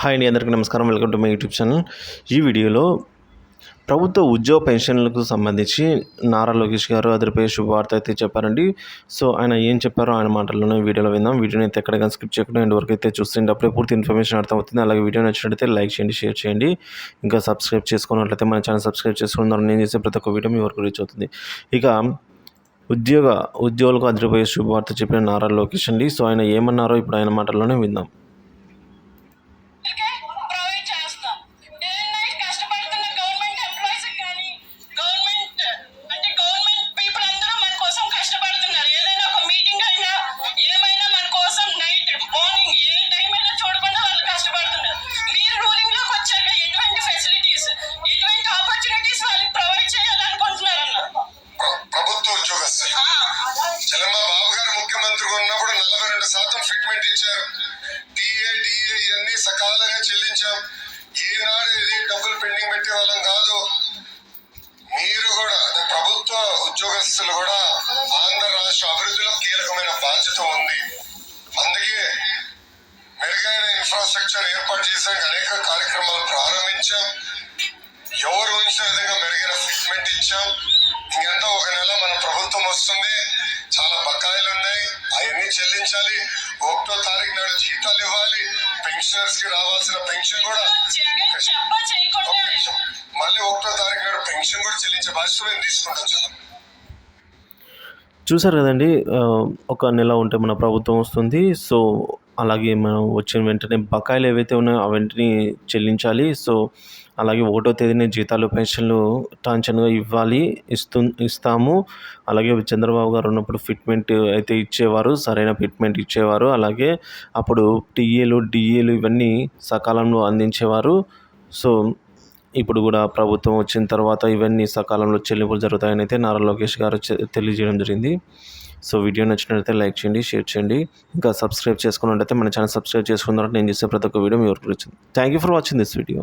Hi అండి, అందరికీ నమస్కారం. Welcome to my YouTube channel. ఈ వీడియోలో ప్రభుత్వ ఉద్యోగ పెన్షన్లకు సంబంధించి నారా లోకేష్ గారు అదిరిపోయే శుభవార్త అయితే చెప్పారండి. సో ఆయన ఏం చెప్పారో ఆయన మాటల్లోనే వీడియోలో విందాం. వీడియోని అయితే ఎక్కడికైనా స్కిప్ చేయకుండా ఎండ్ వరకు అయితే చూస్తుంటే అప్పుడే పూర్తి ఇన్ఫర్మేషన్ అర్థమవుతుంది. అలాగే వీడియో నచ్చినట్లయితే లైక్ చేయండి, షేర్ చేయండి. ఇంకా సబ్స్క్రైబ్ చేసుకున్నట్లయితే మన ఛానల్ సబ్స్క్రైబ్ చేసుకున్నారు. నేను చేసే ప్రతి ఒక్క వీడియో మీ వరకు రీచ్ అవుతుంది. ఇక ఉద్యోగులకు అదిరిపోయే శుభవార్త చెప్పిన నారా లోకేష్ అండి. సో ఆయన ఏమన్నారో ఇప్పుడు ఆయన మాటల్లోనే విందాం. ఉన్నప్పుడు 42% ఫిట్మెంట్ ఇచ్చారు. డిఏ ఇవన్నీ సకాలంగా చెల్లించాం. ఈనాడు ఇది డబ్బులు పెండింగ్ పెట్టే వాళ్ళం కాదు. మీరు కూడా ప్రభుత్వ ఉద్యోగస్తులు కూడా ఆంధ్ర రాష్ట్ర అభివృద్ధిలో కీలకమైన బాధ్యత ఉంది. అందుకే మెరుగైన ఇన్ఫ్రాస్ట్రక్చర్ ఏర్పాటు చేసాక అనేక కార్యక్రమాలు ప్రారంభించాం. ఎవరు ఉంచిన విధంగా మెరుగైన ఫిట్మెంట్ ఇచ్చాం. ఇంకెంత ఒక నెల మన ప్రభుత్వం వస్తుంది. చాలా బకాయిలు ఉన్నాయి, అవన్నీ చెల్లించాలి. 1వ తారీఖు నాడు జీతాలు ఇవ్వాలి. పెన్షనర్స్ కి రావాల్సిన పెన్షన్ కూడా మళ్ళీ 1వ తారీఖు నాడు పెన్షన్ కూడా చెల్లించే బాధ్యత మేము తీసుకుంటాం. చూసారు కదండి, ఒక నెల ఉంటే మన ప్రభుత్వం వస్తుంది. సో అలాగే మనం వచ్చిన వెంటనే బకాయిలు ఏవైతే ఉన్నాయో అవన్నీ చెల్లించాలి. సో అలాగే 1వ తేదీనే జీతాలు పెన్షన్లు టాంచన్గా ఇస్తాము. అలాగే చంద్రబాబు గారు ఉన్నప్పుడు ఫిట్మెంట్ అయితే ఇచ్చేవారు, సరైన ఫిట్మెంట్ ఇచ్చేవారు. అలాగే అప్పుడు డిఏలు ఇవన్నీ సకాలంలో అందించేవారు. సో ఇప్పుడు కూడా ప్రభుత్వం వచ్చిన తర్వాత ఇవన్నీ సకాలంలో చెల్లింపులు జరుగుతాయని అయితే నారా లోకేష్ గారు తెలియజేయడం జరిగింది. సో వీడియో నచ్చినట్లయితే లైక్ చేయండి, షేర్ చేయండి. ఇంకా సబ్స్క్రైబ్ చేసుకున్నట్లయితే మన ఛానల్ సబ్స్క్రైబ్ చేసుకున్నారంటే నేను చేసే ప్రతి ఒక్క వీడియో మీ వరకు వచ్చింది. Thank you for watching this video.